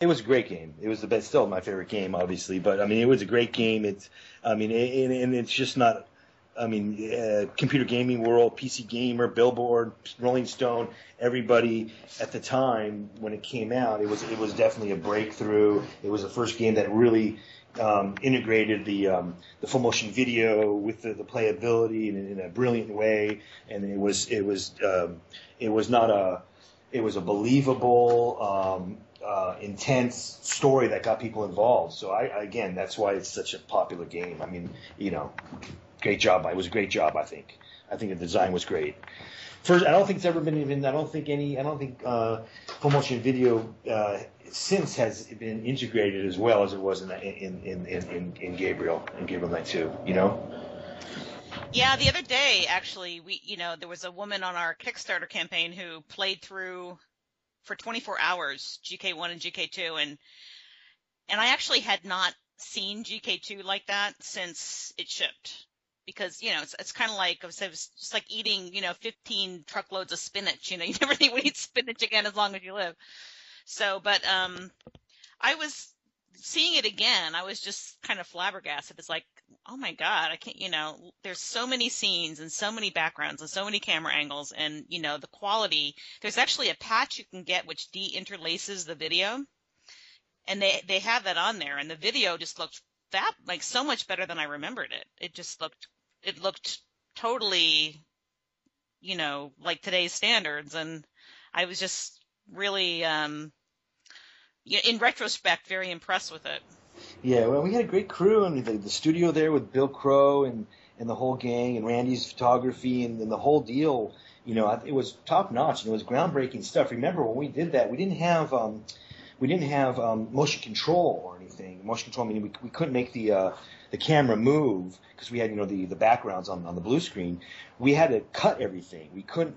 It was a great game. It was the best, still my favorite game, obviously. But I mean, it was a great game. And it's just not. I mean, computer gaming world, PC Gamer, Billboard, Rolling Stone, everybody at the time when it came out, it was definitely a breakthrough. It was the first game that really integrated the full motion video with the playability in a brilliant way, and it was a believable, intense story that got people involved. So again, that's why it's such a popular game. I mean, great job. It was a great job, I think. I think the design was great. First, I don't think it's ever been even. I don't think full motion video since has been integrated as well as it was in Gabriel Knight 2. Yeah, the other day actually, there was a woman on our Kickstarter campaign who played through for 24 hours GK1 and GK2, and I actually had not seen GK2 like that since it shipped. Because, it's kind of like, it's just like eating, 15 truckloads of spinach. You never think we eat spinach again as long as you live. So, but I was seeing it again. I was just kind of flabbergasted. It's like, oh my God, I can't, there's so many scenes and so many backgrounds and so many camera angles and, the quality. There's actually a patch you can get which de-interlaces the video. And they have that on there. And the video just looked like so much better than I remembered it. It looked totally, like today's standards. And I was just really, in retrospect, very impressed with it. Yeah, well, we had a great crew. I mean, the studio there with Bill Crow and the whole gang and Randy's photography and the whole deal, it was top notch and it was groundbreaking stuff. Remember when we did that, we didn't have motion control or anything. Motion control meaning we couldn't make the camera move because we had the backgrounds on the blue screen. We had to cut everything. We couldn't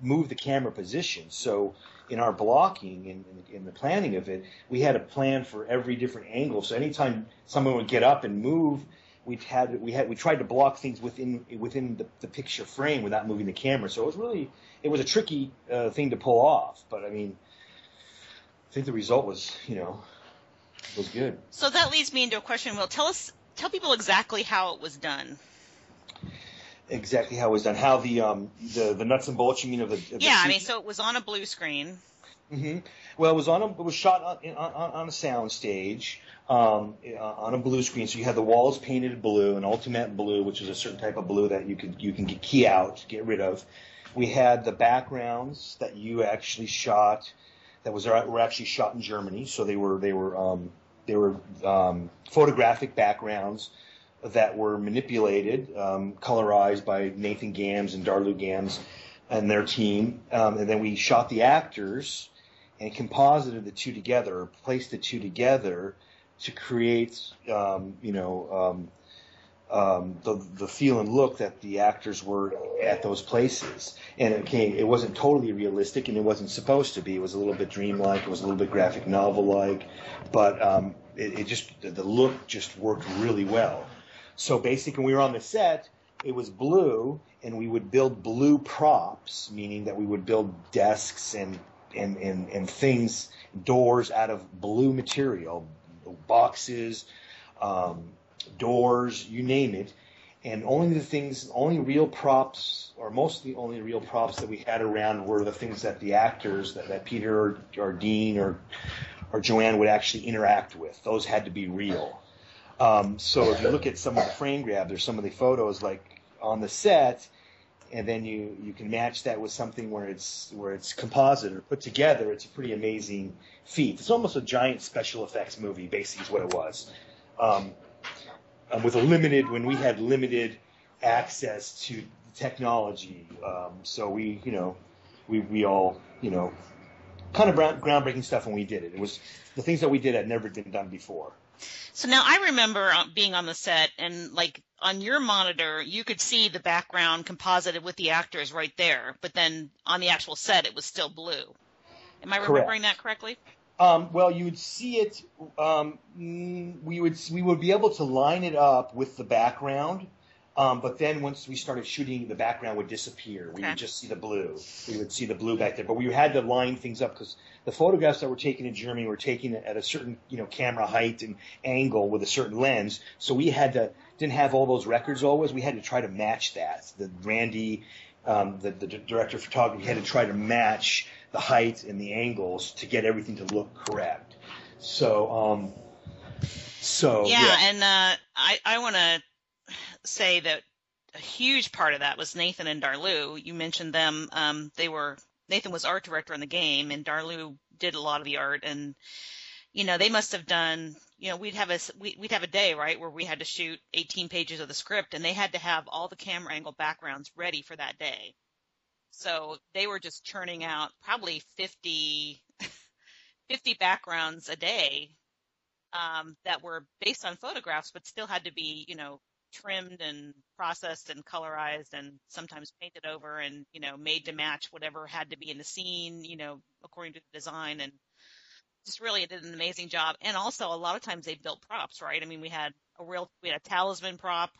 move the camera position. So in our blocking and in the planning of it, we had a plan for every different angle. So anytime someone would get up and move, we tried to block things within the picture frame without moving the camera. So it was a tricky thing to pull off. But I mean, I think the result was was good. So that leads me into a question. Will, tell people exactly how it was done. Exactly how it was done. How the nuts and bolts, you mean, of the I mean, so it was on a blue screen. Mm-hmm. Well, it was shot on a sound stage on a blue screen. So you had the walls painted blue, an ultimate blue, which is a certain type of blue that you can key out, get rid of. We had the backgrounds that you actually shot that were actually shot in Germany. So they were photographic backgrounds that were manipulated, colorized by Nathan Gams and Darlu Gams and their team. And then we shot the actors and composited the two together, or placed the two together to create, the feel and look that the actors were at those places. And it wasn't totally realistic, and it wasn't supposed to be. It was a little bit dreamlike. It was a little bit graphic novel-like, but the look just worked really well. So basically, when we were on the set, it was blue, and we would build blue props, meaning that we would build desks and things, doors out of blue material, boxes, doors, you name it. And only real props, or mostly only real props that we had around were the things that the actors, that Peter or Dean or Joanne would actually interact with. Those had to be real. So if you look at some of the frame grabs or some of the photos like on the set, and then you can match that with something where it's composite or put together, it's a pretty amazing feat. It's almost a giant special effects movie, basically, is what it was. When we had limited access to technology, so we all kind of groundbreaking stuff when we did it. It was the things that we did had never been done before. So now I remember being on the set, and like on your monitor, you could see the background composited with the actors right there, but then on the actual set, it was still blue. Am I remembering that correctly? Well, you would see it. We would be able to line it up with the background, But then once we started shooting, the background would disappear. We would just see the blue. We would see the blue back there. But we had to line things up because the photographs that were taken in Germany were taken at a certain, camera height and angle with a certain lens. So we didn't have all those records always. We had to try to match that. Randy, the director of photography, had to try to match the height and the angles to get everything to look correct. So, yeah. And I want to say that a huge part of that was Nathan and Darlou. You mentioned them. Nathan was art director on the game, and Darlou did a lot of the art. And they must have done. We'd have a day, right, where we had to shoot 18 pages of the script, and they had to have all the camera angle backgrounds ready for that day. So they were just churning out probably 50 backgrounds a day that were based on photographs, but still had to be, trimmed and processed and colorized and sometimes painted over and, made to match whatever had to be in the scene, according to the design, and just really did an amazing job. And also a lot of times they built props, right? I mean, we had a talisman prop.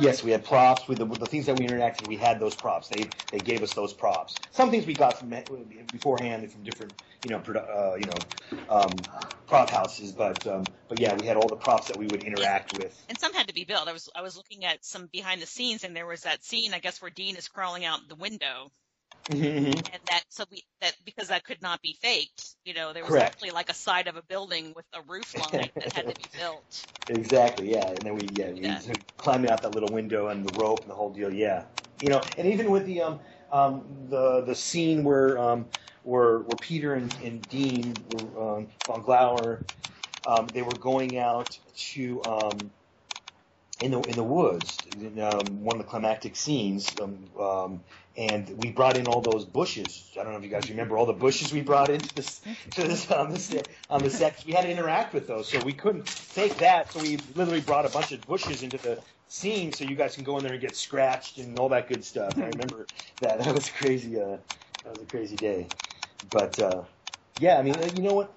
Yes, we had props with the things that we interacted. We had those props. They gave us those props. Some things we got from beforehand from different prop houses, but yeah, we had all the props that we would interact with. And some had to be built. I was looking at some behind the scenes, and there was that scene, I guess, where Dean is crawling out the window. Mm-hmm. And because that could not be faked, there was Correct. actually like a side of a building with a roof line that had to be built. Exactly, yeah. And then we climbed out that little window and the rope and the whole deal, yeah. And even with the scene where Peter and Dean von Glauer, they were going out to in the woods, in one of the climactic scenes, and we brought in all those bushes. I don't know if you guys remember all the bushes we brought into this on the set. We had to interact with those, so we couldn't fake that. So we literally brought a bunch of bushes into the scene, so you guys can go in there and get scratched and all that good stuff. I remember that. That was crazy. That was a crazy day. But yeah, I mean, you know what?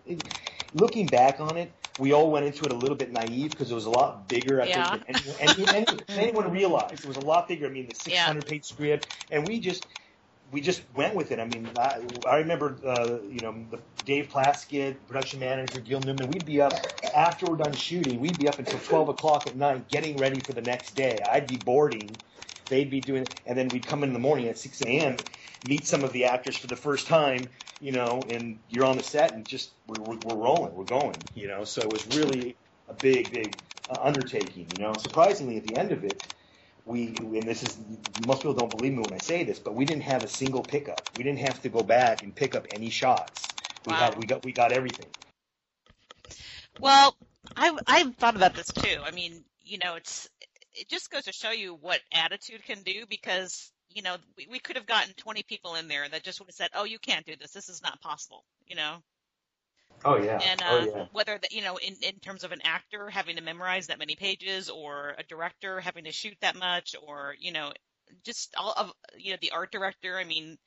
Looking back on it, we all went into it a little bit naive because it was a lot bigger, I think, than anyone realized. It was a lot bigger. I mean, the 600-page script, and we just went with it. I mean, I remember, the Dave Plaskett, production manager, Gil Newman, we'd be up after we're done shooting. We'd be up until 12 o'clock at night getting ready for the next day. I'd be boarding. They'd be doing it, and then we'd come in the morning at 6 a.m., meet some of the actors for the first time, and you're on the set and just we're rolling, we're going, So it was really a big undertaking, Surprisingly, at the end of it, and most people don't believe me when I say this, but we didn't have a single pickup. We didn't have to go back and pick up any shots. We got everything. Well, I've thought about this too. I mean, it just goes to show you what attitude can do, because we could have gotten 20 people in there that just would have said, "Oh, you can't do this. This is not possible." Oh yeah. And whether in terms of an actor having to memorize that many pages, or a director having to shoot that much, or just all of the art director. I mean,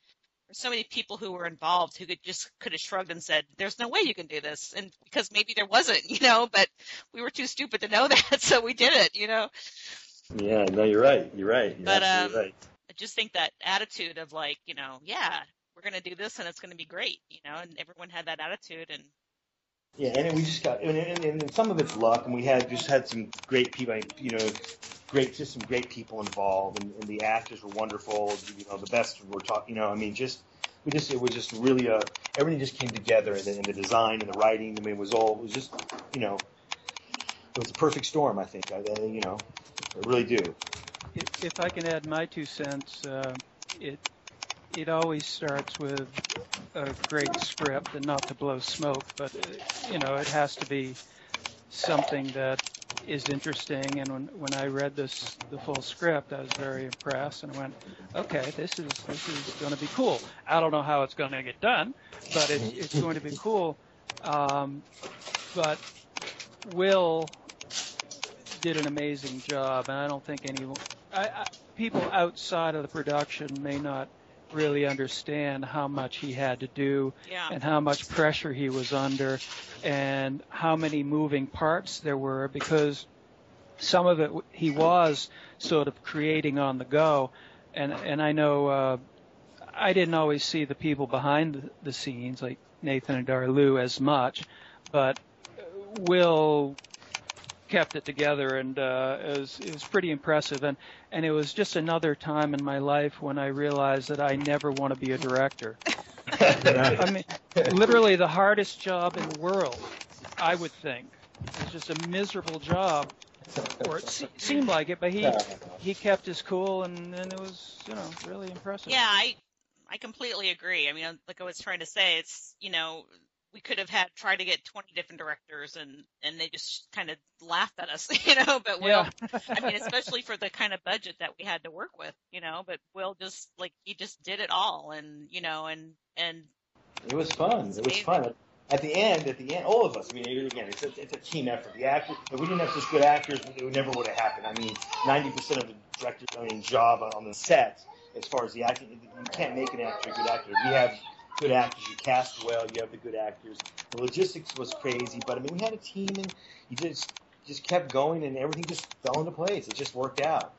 there's so many people who were involved who could have shrugged and said, "There's no way you can do this," and because maybe there wasn't, but we were too stupid to know that, so we did it, Yeah, no, you're right. You're but absolutely right. I just think that attitude of like, yeah, we're going to do this and it's going to be great, and everyone had that attitude. And yeah, and we just got, and some of it's luck, and we had some great people, some great people involved, and the actors were wonderful, the best were talking, it was just really everything just came together, and the design and the writing, I was just, it was a perfect storm, I think, I really do. If I can add my 2 cents, it always starts with a great script, and not to blow smoke, but it has to be something that is interesting. And when I read the full script, I was very impressed, and I went, okay, this is going to be cool. I don't know how it's going to get done, but it's going to be cool. But Will did an amazing job, and I don't think people outside of the production may not really understand how much he had to do, and how much pressure he was under, and how many moving parts there were, because some of it he was sort of creating on the go. And I know I didn't always see the people behind the scenes, like Nathan and Darlou, as much, but Will kept it together, and it was pretty impressive. And it was just another time in my life when I realized that I never want to be a director. I mean, literally the hardest job in the world, I would think. It's just a miserable job, or it seemed like it. But he kept his cool, and it was, really impressive. Yeah, I completely agree. I mean, like I was trying to say, it's, we could have tried to get 20 different directors, and they just kind of laughed at us, but Will, I mean, especially for the kind of budget that we had to work with, but Will just, he just did it all, and it was fun. It was fun. At the end, all of us, I mean, again, it's a team effort. The actors, if we didn't have such good actors, it never would have happened. I mean, 90% of the directors, job on the set, as far as the acting, you can't make an actor a good actor. We have good actors, you cast well, you have the good actors. The logistics was crazy, but I mean, we had a team, and you just kept going, and everything just fell into place. It just worked out.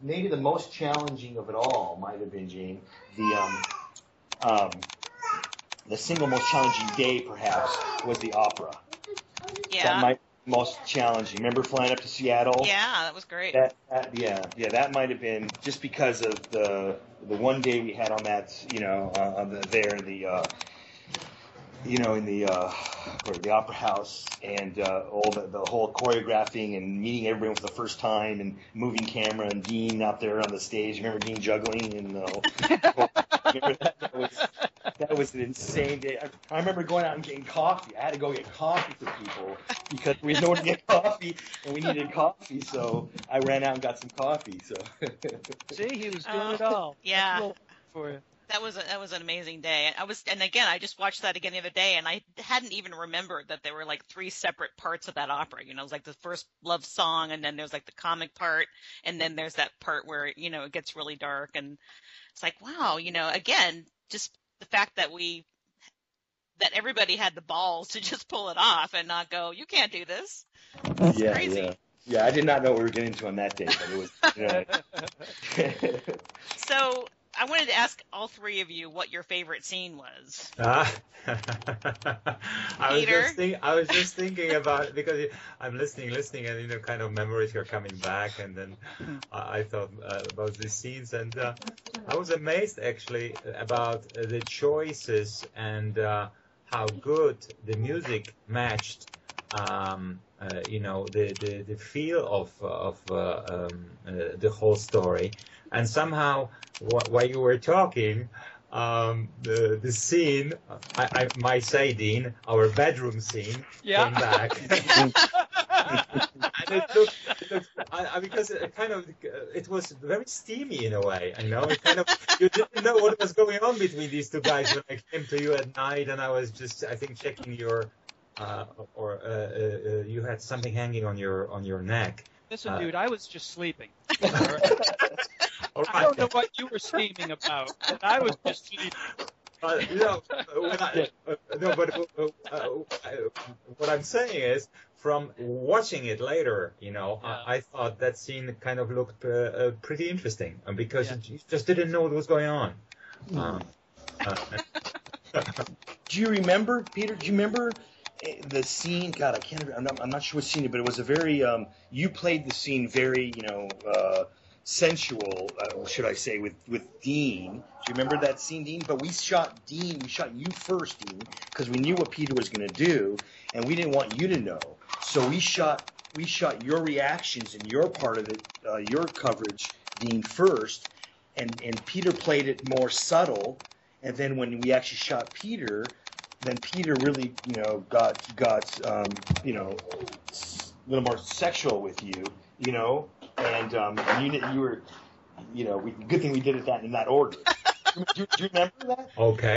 Maybe the most challenging of it all might have been, Jane, the single most challenging day, perhaps, was the opera. Yeah. That might be the most challenging. Remember flying up to Seattle? Yeah, that was great. That might have been just because of the one day we had on that, in the opera house, and all the whole choreographing and meeting everyone for the first time, and moving camera, and Dean out there on the stage. Remember Dean juggling? And remember that was an insane day. I remember going out and getting coffee. I had to go get coffee for people because we had nowhere to get coffee, and we needed coffee, so I ran out and got some coffee. So see, he was doing it all. Yeah. Cool for you. That was an amazing day. And again, I just watched that again the other day, and I hadn't even remembered that there were like three separate parts of that opera. It was like the first love song, and then there's like the comic part, and then there's that part where, it gets really dark, and it's like, wow, again, just the fact that that everybody had the balls to just pull it off and not go, you can't do this. It's crazy. Yeah, I did not know what we were getting into on that day, but it was, So I wanted to ask all three of you what your favorite scene was. I Peter? was just thinking about it because I'm listening, and kind of memories are coming back, and then I thought about these scenes, and I was amazed actually about the choices and how good the music matched. The feel of the whole story, and somehow while you were talking, the scene, I might say, Dean, our bedroom scene came back. And it looked because it was very steamy in a way, It kind of, you didn't know what was going on between these two guys when I came to you at night, and I was just, I think, checking your, you had something hanging on your neck. Listen, dude, I was just sleeping. All right. I don't know what you were scheming about, but I was just sleeping. What I'm saying is, from watching it later, I thought that scene kind of looked pretty interesting, because you just didn't know what was going on. Do you remember, Peter? Do you remember the scene? God, I can't remember. I'm not sure what scene, but it was a very. You played the scene very, sensual, should I say, with Dean. Do you remember that scene, Dean? But we shot Dean. We shot you first, Dean, because we knew what Peter was going to do, and we didn't want you to know. So we shot your reactions and your part of it, your coverage, Dean, first, and Peter played it more subtle. And then when we actually shot Peter, then Peter really, got a little more sexual with you, and you were, good thing we did it in that order. Do you remember that? Okay.